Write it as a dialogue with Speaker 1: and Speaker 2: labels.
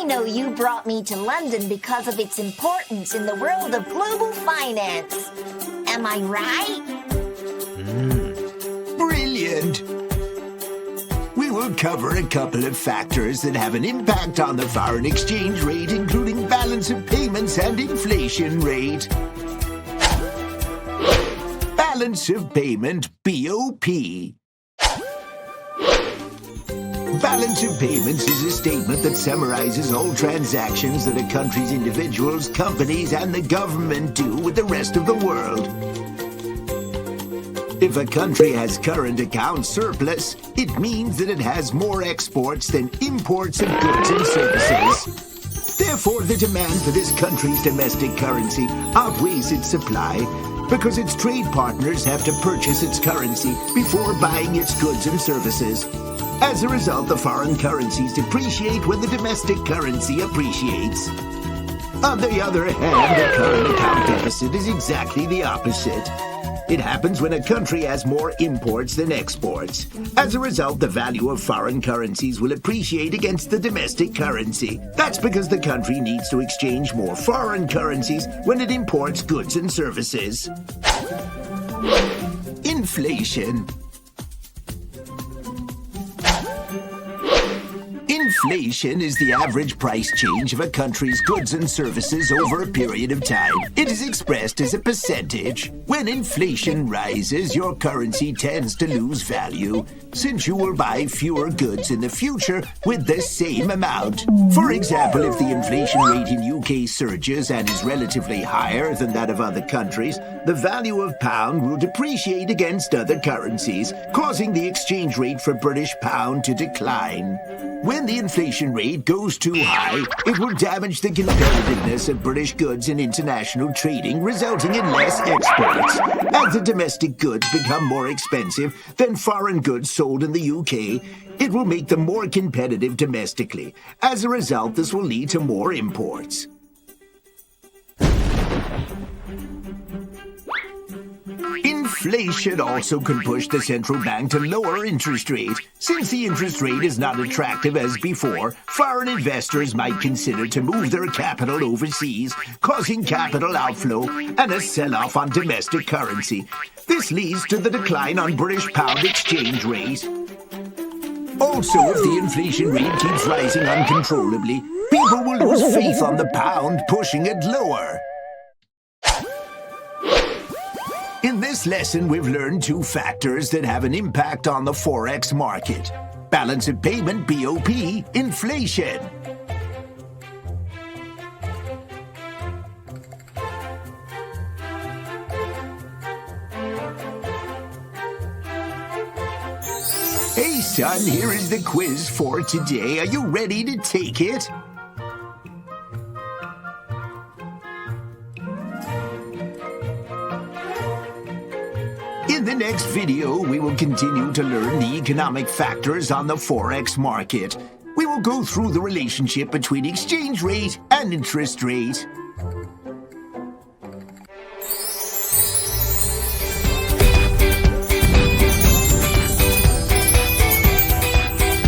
Speaker 1: I know you brought me to London because of its importance in the world of global finance. Am I right?
Speaker 2: Brilliant! We will cover a couple of factors that have an impact on the foreign exchange rate, including balance of payments and inflation rate. Balance of payment, BOP. Balance of payments is a statement that summarizes all transactions that a country's individuals, companies, and the government do with the rest of the world. If a country has current account surplus, it means that it has more exports than imports of goods and services. Therefore, the demand for this country's domestic currency outweighs its supply because its trade partners have to purchase its currency before buying its goods and services. As a result, the foreign currencies depreciate when the domestic currency appreciates. On the other hand, the current account deficit is exactly the opposite. It happens when a country has more imports than exports. As a result, the value of foreign currencies will appreciate against the domestic currency. That's because the country needs to exchange more foreign currencies when it imports goods and services. Inflation. Inflation is the average price change of a country's goods and services over a period of time. It is expressed as a percentage. When inflation rises, your currency tends to lose value, since you will buy fewer goods in the future with the same amount. For example, if the inflation rate in UK surges and is relatively higher than that of other countries, the value of pound will depreciate against other currencies, causing the exchange rate for British pound to decline. When the inflation rate goes too high, it will damage the competitiveness of British goods in international trading, resulting in less exports. As the domestic goods become more expensive than foreign goods sold in the UK, it will make them more competitive domestically. As a result, this will lead to more imports. Inflation also can push the central bank to lower interest rate. Since the interest rate is not attractive as before, foreign investors might consider to move their capital overseas, causing capital outflow and a sell-off on domestic currency. This leads to the decline on British pound exchange rate. Also, if the inflation rate keeps rising uncontrollably, people will lose faith on the pound, pushing it lower. In this lesson, we've learned two factors that have an impact on the Forex market. Balance of payment, BOP, inflation. Hey son, here is the quiz for today. Are you ready to take it? In the next video, we will continue to learn the economic factors on the Forex market. We will go through the relationship between exchange rate and interest rate.